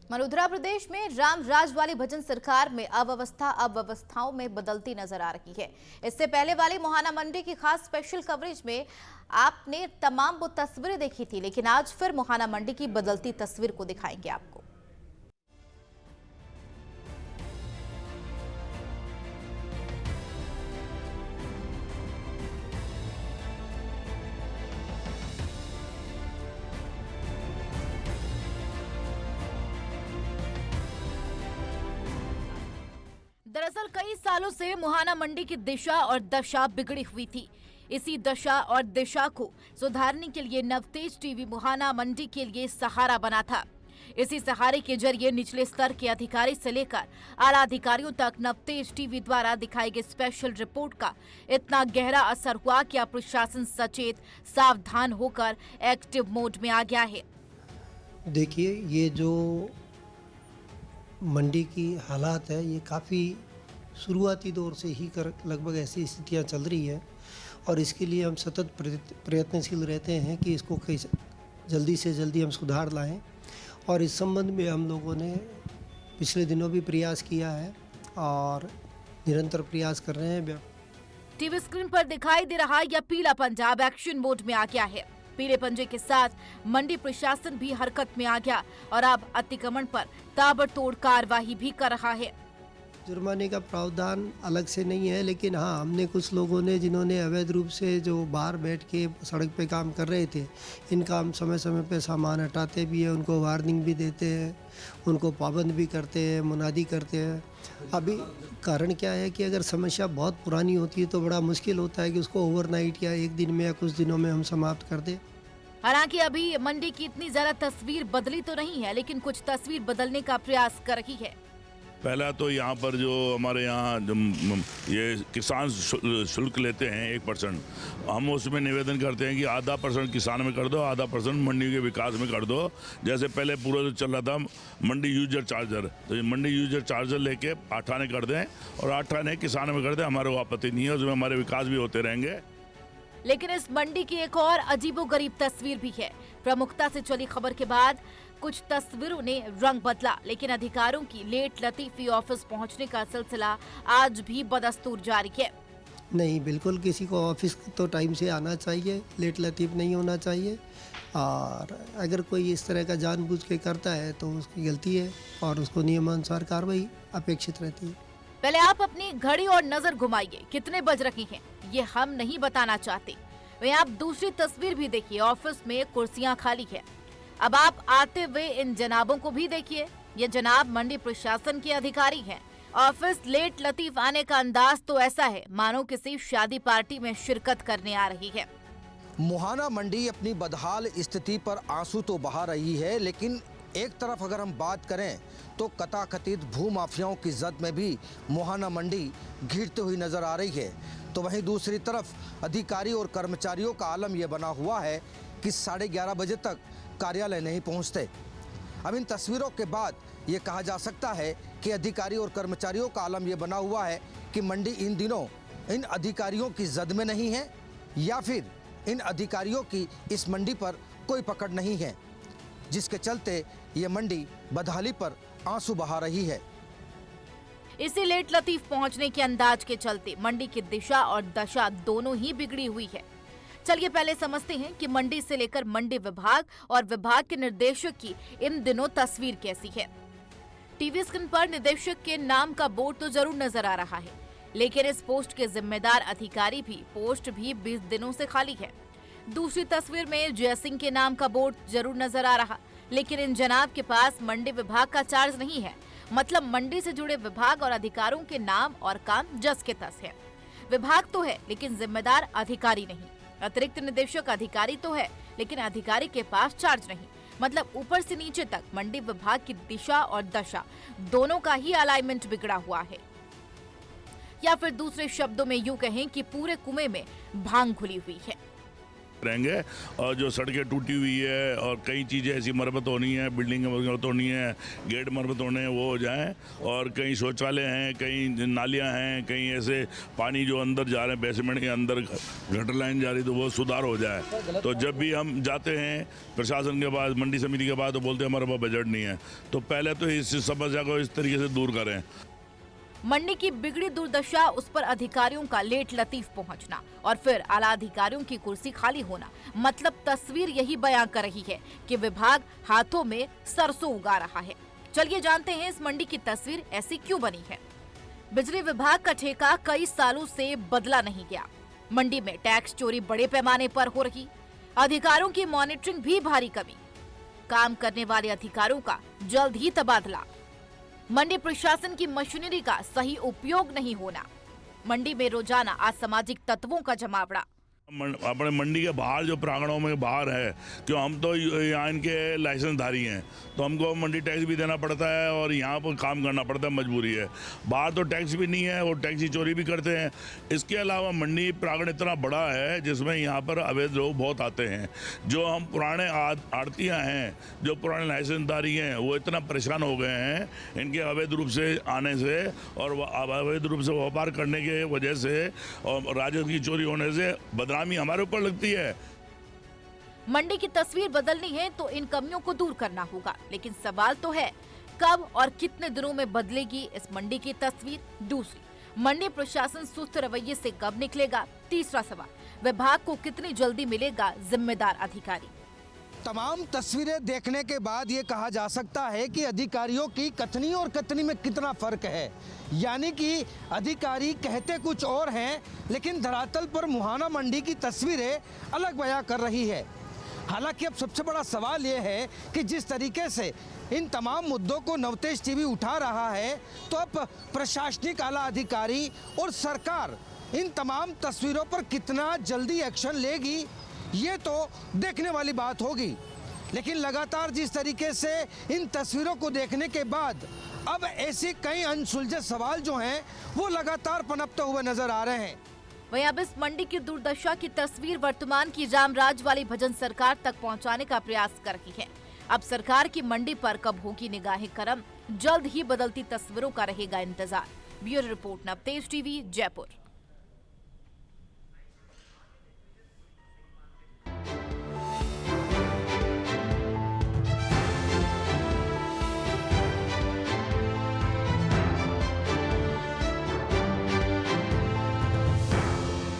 मध्य प्रदेश में राम राज वाली भजन सरकार में अव्यवस्था अब व्यवस्थाओं में बदलती नजर आ रही है। इससे पहले वाली मोहाना मंडी की खास स्पेशल कवरेज में आपने तमाम वो तस्वीरें देखी थी, लेकिन आज फिर मोहाना मंडी की बदलती तस्वीर को दिखाएंगे आपको। दरअसल कई सालों से मोहाना मंडी की दिशा और दशा बिगड़ी हुई थी। इसी दशा और दिशा को सुधारने के लिए नवतेज टीवी मोहाना मंडी के लिए सहारा बना था। इसी सहारे के जरिए निचले स्तर के अधिकारी से लेकर आला अधिकारियों तक नवतेज टीवी द्वारा दिखाई गई स्पेशल रिपोर्ट का इतना गहरा असर हुआ कि अब प्रशासन सचेत, सावधान होकर एक्टिव मोड में आ गया है। देखिए, ये जो मंडी की हालात है, ये काफ़ी शुरुआती दौर से ही लगभग ऐसी स्थितियां चल रही है और इसके लिए हम सतत प्रयत्नशील रहते हैं कि इसको जल्दी से जल्दी हम सुधार लाएं। और इस संबंध में हम लोगों ने पिछले दिनों भी प्रयास किया है और निरंतर प्रयास कर रहे हैं। टीवी स्क्रीन पर दिखाई दे रहा यह पीला पंजाब एक्शन मोड में आ गया है। पीले पंजे के साथ मंडी प्रशासन भी हरकत में आ गया और अब अतिक्रमण पर ताबड़तोड़ कार्रवाई भी कर रहा है। जुर्माने का प्रावधान अलग से नहीं है, लेकिन हाँ, हमने कुछ लोगों ने जिन्होंने अवैध रूप से जो बाहर बैठ के सड़क पे काम कर रहे थे, इनका हम समय समय पे सामान हटाते भी है, उनको वार्निंग भी देते हैं, उनको पाबंद भी करते हैं, मुनादी करते हैं। अभी कारण क्या है कि अगर समस्या बहुत पुरानी होती है तो बड़ा मुश्किल होता है कि उसको ओवरनाइट या एक दिन में या कुछ दिनों में हम समाप्त कर दें। हालांकि अभी मंडी की इतनी ज्यादा तस्वीर बदली तो नहीं है, लेकिन कुछ तस्वीर बदलने का प्रयास कर रही है। पहला तो यहाँ पर जो हमारे यहाँ जो ये किसान शुल्क लेते हैं 1%, हम उसमें निवेदन करते हैं कि आधा % किसान में कर दो, आधा % मंडी के विकास में कर दो। जैसे पहले पूरा जो चल रहा था मंडी यूजर चार्जर, तो ये मंडी यूजर चार्जर लेके 8 आने कर दें और 8 आने किसान में कर दें, हमारे को आपत्ति नहीं है, उसमें हमारे विकास भी होते रहेंगे। लेकिन इस मंडी की एक और अजीबोगरीब तस्वीर भी है। प्रमुखता से चली खबर के बाद कुछ तस्वीरों ने रंग बदला, लेकिन अधिकारियों की लेट लतीफी ऑफिस पहुंचने का सिलसिला आज भी बदस्तूर जारी है। नहीं, बिल्कुल किसी को ऑफिस तो टाइम से आना चाहिए, लेट लतीफ नहीं होना चाहिए। और अगर कोई इस तरह का जानबूझ के करता है तो उसकी गलती है और उसको नियमानुसार कार्रवाई अपेक्षित रहती है। पहले आप अपनी घड़ी और नजर घुमाइए, कितने बज रही हैं ये हम नहीं बताना चाहते। वहीं आप दूसरी तस्वीर भी देखिए, ऑफिस में कुर्सियां खाली है। अब आप आते हुए इन जनाबों को भी देखिए, ये जनाब मंडी प्रशासन के अधिकारी हैं। ऑफिस लेट लतीफ आने का अंदाज तो ऐसा है मानो किसी शादी पार्टी में शिरकत करने आ रही है। मोहाना मंडी अपनी बदहाल स्थिति पर आंसू तो बहा रही है, लेकिन एक तरफ अगर हम बात करें तो कथाकथित भूमाफियाओं की जद में भी मोहाना मंडी घिरती हुई नजर आ रही है। तो वहीं दूसरी तरफ अधिकारी और कर्मचारियों का आलम यह बना हुआ है कि 11:30 बजे तक कार्यालय नहीं पहुंचते। अब इन तस्वीरों के बाद ये कहा जा सकता है कि अधिकारी और कर्मचारियों का आलम यह बना हुआ है कि मंडी इन दिनों इन अधिकारियों की जद में नहीं है या फिर इन अधिकारियों की इस मंडी पर कोई पकड़ नहीं है, जिसके चलते ये मंडी बदहाली पर आंसू बहा रही है। इसी लेट लतीफ पहुंचने के अंदाज के चलते मंडी की दिशा और दशा दोनों ही बिगड़ी हुई है। चलिए पहले समझते हैं कि मंडी से लेकर मंडी विभाग और विभाग के निर्देशक की इन दिनों तस्वीर कैसी है। टीवी स्क्रीन पर निदेशक के नाम का बोर्ड तो जरूर नजर आ रहा है, लेकिन इस पोस्ट के जिम्मेदार अधिकारी भी पोस्ट भी 20 दिनों से खाली है। दूसरी तस्वीर में जयसिंह के नाम का बोर्ड जरूर नजर आ रहा, लेकिन इन जनाब के पास मंडी विभाग का चार्ज नहीं है। मतलब मंडी से जुड़े विभाग और अधिकारियों के नाम और काम जस के तस है। विभाग तो है लेकिन जिम्मेदार अधिकारी नहीं। अतिरिक्त निदेशक अधिकारी तो है लेकिन अधिकारी के पास चार्ज नहीं। मतलब ऊपर से नीचे तक मंडी विभाग की दिशा और दशा दोनों का ही अलाइनमेंट बिगड़ा हुआ है। या फिर दूसरे शब्दों में यूं कहें कि पूरे कुएं में भांग घुली हुई है। रहेंगे। और जो सड़कें टूटी हुई है और कई चीज़ें ऐसी मरम्मत होनी है, बिल्डिंग मरम्मत होनी है, गेट मरम्मत होने हैं, वो हो जाएं। और कहीं शौचालय हैं, कहीं नालियां हैं, कहीं ऐसे पानी जो अंदर जा रहे हैं बेसमेंट के अंदर गटर लाइन जा रही, तो वो सुधार हो जाए। तो जब भी हम जाते हैं प्रशासन के पास, मंडी समिति के पास, तो बोलते हैं हमारे पास बजट नहीं है। तो पहले तो इस समस्या को इस तरीके से दूर करें। मंडी की बिगड़ी दुर्दशा, उस पर अधिकारियों का लेट लतीफ पहुंचना और फिर आला अधिकारियों की कुर्सी खाली होना, मतलब तस्वीर यही बयां कर रही है कि विभाग हाथों में सरसों उगा रहा है। चलिए जानते हैं इस मंडी की तस्वीर ऐसी क्यों बनी है। बिजली विभाग का ठेका कई सालों से बदला नहीं गया। मंडी में टैक्स चोरी बड़े पैमाने पर हो रही, अधिकारियों की मॉनिटरिंग भी भारी कमी, काम करने वाले अधिकारियों का जल्द ही तबादला, मंडी प्रशासन की मशीनरी का सही उपयोग नहीं होना, मंडी में रोजाना असामाजिक तत्वों का जमावड़ा। अपने मंडी के बाहर जो प्रांगणों में बाहर है, क्यों हम तो यहाँ इनके लाइसेंसधारी हैं, तो हमको मंडी टैक्स भी देना पड़ता है और यहाँ पर काम करना पड़ता है, मजबूरी है। बाहर तो टैक्स भी नहीं है और टैक्स की चोरी भी करते हैं। इसके अलावा मंडी प्रांगण इतना बड़ा है जिसमें यहाँ पर अवैध लोग बहुत आते हैं। जो हम पुराने आड़तियाँ हैं, जो पुराने लाइसेंसधारी हैं, वो इतना परेशान हो गए हैं इनके अवैध रूप से आने से और अवैध रूप से व्यापार करने के वजह से और राजस्व की चोरी होने से बदनामी हमारे ऊपर लगती है। मंडी की तस्वीर बदलनी है तो इन कमियों को दूर करना होगा, लेकिन सवाल तो है कब और कितने दिनों में बदलेगी इस मंडी की तस्वीर। दूसरी, मंडी प्रशासन सुस्त रवैये से कब निकलेगा। तीसरा सवाल, विभाग को कितनी जल्दी मिलेगा जिम्मेदार अधिकारी। तमाम तस्वीरें देखने के बाद ये कहा जा सकता है कि अधिकारियों की कथनी और कथनी में कितना फर्क है। यानी कि अधिकारी कहते कुछ और हैं, लेकिन धरातल पर मुहाना मंडी की तस्वीरें अलग बयां कर रही है। हालांकि अब सबसे बड़ा सवाल ये है कि जिस तरीके से इन तमाम मुद्दों को नवतेज टीवी उठा रहा है, तो अब प्रशासनिक आला अधिकारी और सरकार इन तमाम तस्वीरों पर कितना जल्दी एक्शन लेगी, ये तो देखने वाली बात होगी। लेकिन लगातार जिस तरीके से इन तस्वीरों को देखने के बाद अब ऐसे कई अनसुलझे सवाल जो हैं वो लगातार पनपते हुए नजर आ रहे हैं। वहीं अब इस मंडी की दुर्दशा की तस्वीर वर्तमान की रामराज वाली भजन सरकार तक पहुंचाने का प्रयास कर रही है। अब सरकार की मंडी पर कब होगी निगाहे करम, जल्द ही बदलती तस्वीरों का रहेगा इंतजार। Bureau report, Navtej TV, Jaipur.